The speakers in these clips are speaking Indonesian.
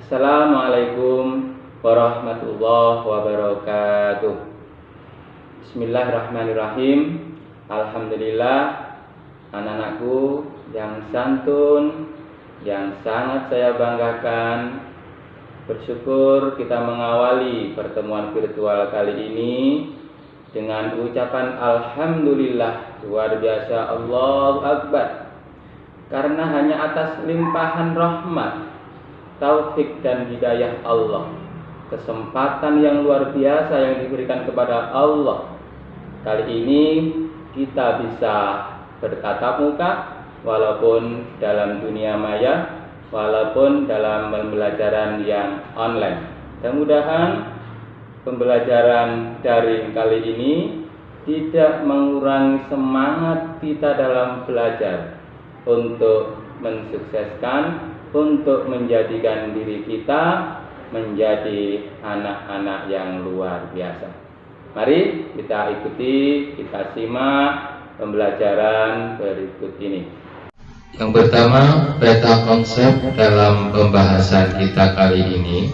Assalamualaikum warahmatullahi wabarakatuh. Bismillahirrahmanirrahim. Alhamdulillah, anak-anakku yang santun, yang sangat saya banggakan, bersyukur kita mengawali pertemuan virtual kali ini dengan ucapan Alhamdulillah, luar biasa, Allahu Akbar. Karena hanya atas limpahan rahmat, taufik dan hidayah Allah, kesempatan yang luar biasa yang diberikan kepada Allah, kali ini kita bisa bertatap muka walaupun dalam dunia maya, walaupun dalam pembelajaran yang online. Mudah-mudahan pembelajaran daring kali ini tidak mengurangi semangat kita dalam belajar untuk mensukseskan, untuk menjadikan diri kita menjadi anak-anak yang luar biasa. Mari kita ikuti, kita simak pembelajaran berikut ini. Yang pertama, peta konsep dalam pembahasan kita kali ini,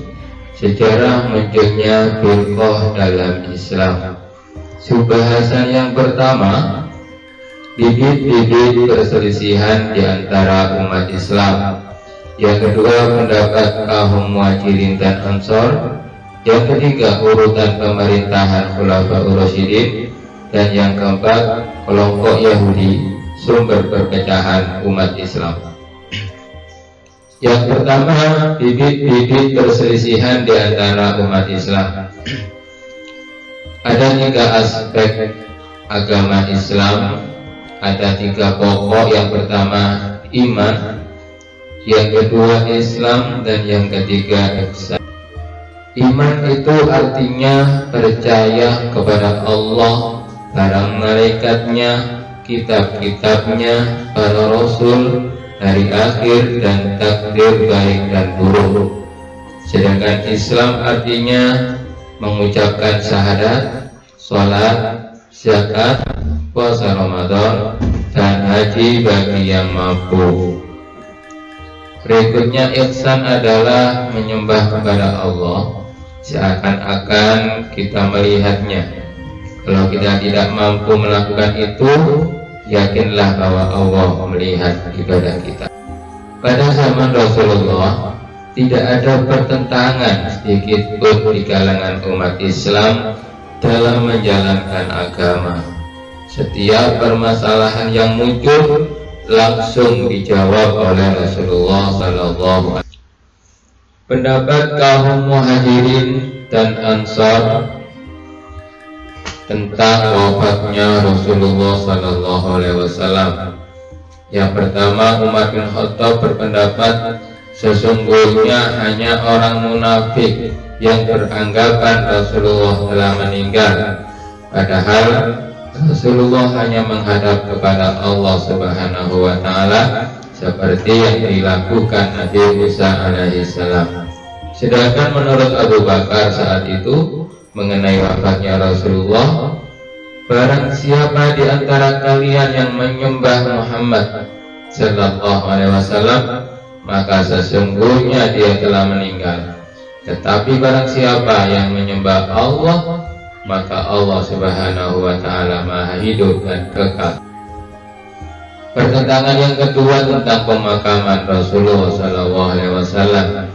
sejarah munculnya firqah dalam Islam. Subbahasan yang pertama, bibit-bibit perselisihan di antara umat Islam. Yang kedua, pendapat kaum Muhajirin dan Ansor. Yang ketiga, urutan pemerintahan Khulafaur Rasyidin. Dan yang keempat, kelompok Yahudi, sumber perpecahan umat Islam. Yang pertama, bibit-bibit perselisihan di antara umat Islam. Ada 3 aspek agama Islam. Ada 3 pokok. Yang pertama, iman. Yang kedua, Islam. Dan yang ketiga, ihsan. Iman itu artinya percaya kepada Allah, para malaikatnya, kitab-kitabnya, para rasul, hari akhir, dan takdir baik dan buruk. Sedangkan Islam artinya mengucapkan syahadat, sholat, zakat, puasa Ramadan, dan haji bagi yang mampu. Berikutnya, ihsan adalah menyembah kepada Allah seakan-akan kita melihatnya. Kalau kita tidak mampu melakukan itu, yakinlah bahwa Allah melihat ibadah kita. Pada zaman Rasulullah, tidak ada pertentangan sedikit pun di kalangan umat Islam dalam menjalankan agama. Setiap permasalahan yang muncul langsung dijawab oleh Rasulullah SAW. Pendapat kaum Muhajirin dan Ansar tentang wafatnya Rasulullah SAW. Yang pertama, Umar bin Khattab berpendapat sesungguhnya hanya orang munafik yang beranggapan Rasulullah telah meninggal, padahal Rasulullah hanya menghadap kepada Allah Subhanahu wa Ta'ala seperti yang dilakukan Nabi Musa alaihissalam. Sedangkan menurut Abu Bakar saat itu mengenai wafatnya Rasulullah, barang siapa di antara kalian yang menyembah Muhammad sallallahu alaihi wasallam, maka sesungguhnya dia telah meninggal. Tetapi barang siapa yang menyembah Allah, maka Allah Subhanahu wa Ta'ala Maha hidup dan kekal. Pertentangan yang kedua tentang pemakaman Rasulullah sallallahu alaihi wasallam.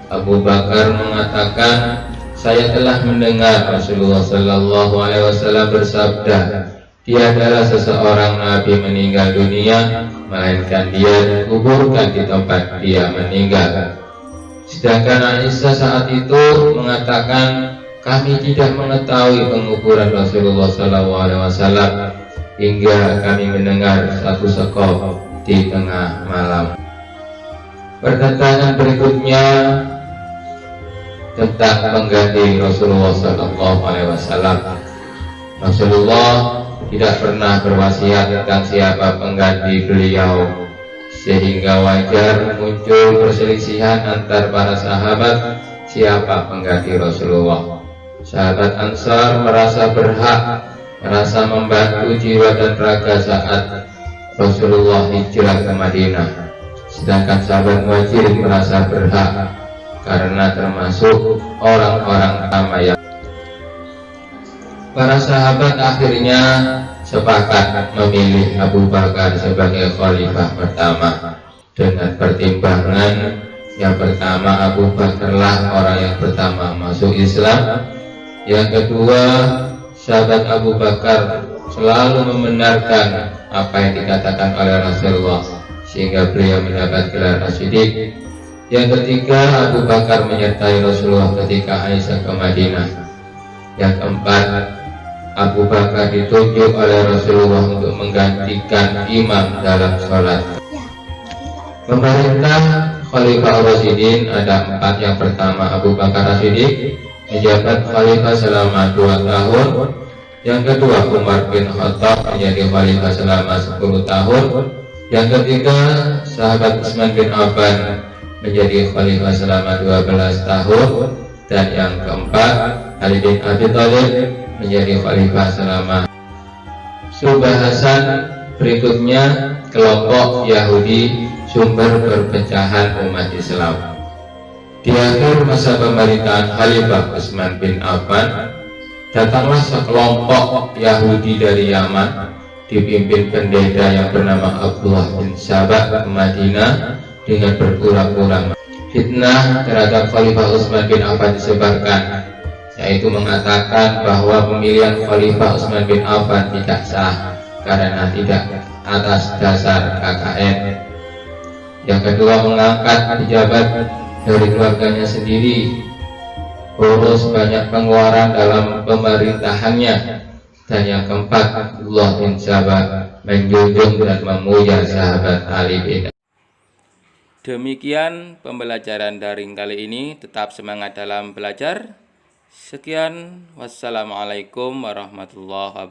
Abu Bakar mengatakan, saya telah mendengar Rasulullah sallallahu alaihi wasallam bersabda, tiadalah seseorang nabi meninggal dunia melainkan dia dikuburkan di tempat dia meninggal. Sedangkan Aisyah saat itu mengatakan, kami tidak mengetahui penguburan Rasulullah SAW hingga kami mendengar satu sekop di tengah malam. Pertentangan berikutnya tentang pengganti Rasulullah SAW. Rasulullah tidak pernah berwasiat tentang siapa pengganti beliau, sehingga wajar muncul perselisihan antar para sahabat siapa pengganti Rasulullah. Sahabat Ansar merasa berhak, merasa membantu jiwa dan raga saat Rasulullah hijrah ke Madinah. Sedangkan sahabat Muhajirin merasa berhak karena termasuk orang-orang pertama yang para sahabat akhirnya sepakat memilih Abu Bakar sebagai khalifah pertama dengan pertimbangan yang pertama, Abu Bakarlah orang yang pertama masuk Islam. Yang kedua, sahabat Abu Bakar selalu membenarkan apa yang dikatakan oleh Rasulullah sehingga beliau mendapat gelar As-Siddiq. Yang ketiga, Abu Bakar menyertai Rasulullah ketika Aisyah ke Madinah. Yang keempat, Abu Bakar ditunjuk oleh Rasulullah untuk menggantikan imam dalam sholat. Pemerintah Khalifah Rasyidin ada 4. Yang pertama, Abu Bakar As-Siddiq menjabat khalifah selama 2 tahun. Yang kedua, Umar bin Khattab menjadi khalifah selama 10 tahun. Yang ketiga, sahabat Utsman bin Affan menjadi khalifah selama 12 tahun. Dan yang keempat, Ali bin Abi Thalib menjadi khalifah selama. Pembahasan berikutnya, kelompok Yahudi sumber perpecahan umat Islam. Di akhir masa pemerintahan Khalifah Utsman bin Affan, datanglah sekelompok Yahudi dari Yaman dipimpin pendeta yang bernama Abdullah bin Sabah ke Madinah dengan berpura-pura. Fitnah terhadap Khalifah Utsman bin Affan disebarkan, yaitu mengatakan bahwa pemilihan Khalifah Utsman bin Affan tidak sah karena tidak atas dasar KKN. Yang kedua, mengangkat pejabat dari keluarganya sendiri, boros banyak pengeluaran dalam pemerintahannya. Dan yang keempat, Abdullah bin Sabah menjunjung dan memuja sahabat Ali bin. Demikian pembelajaran daring kali ini. Tetap semangat dalam belajar. Sekian, wassalamualaikum warahmatullahi wabarakatuh.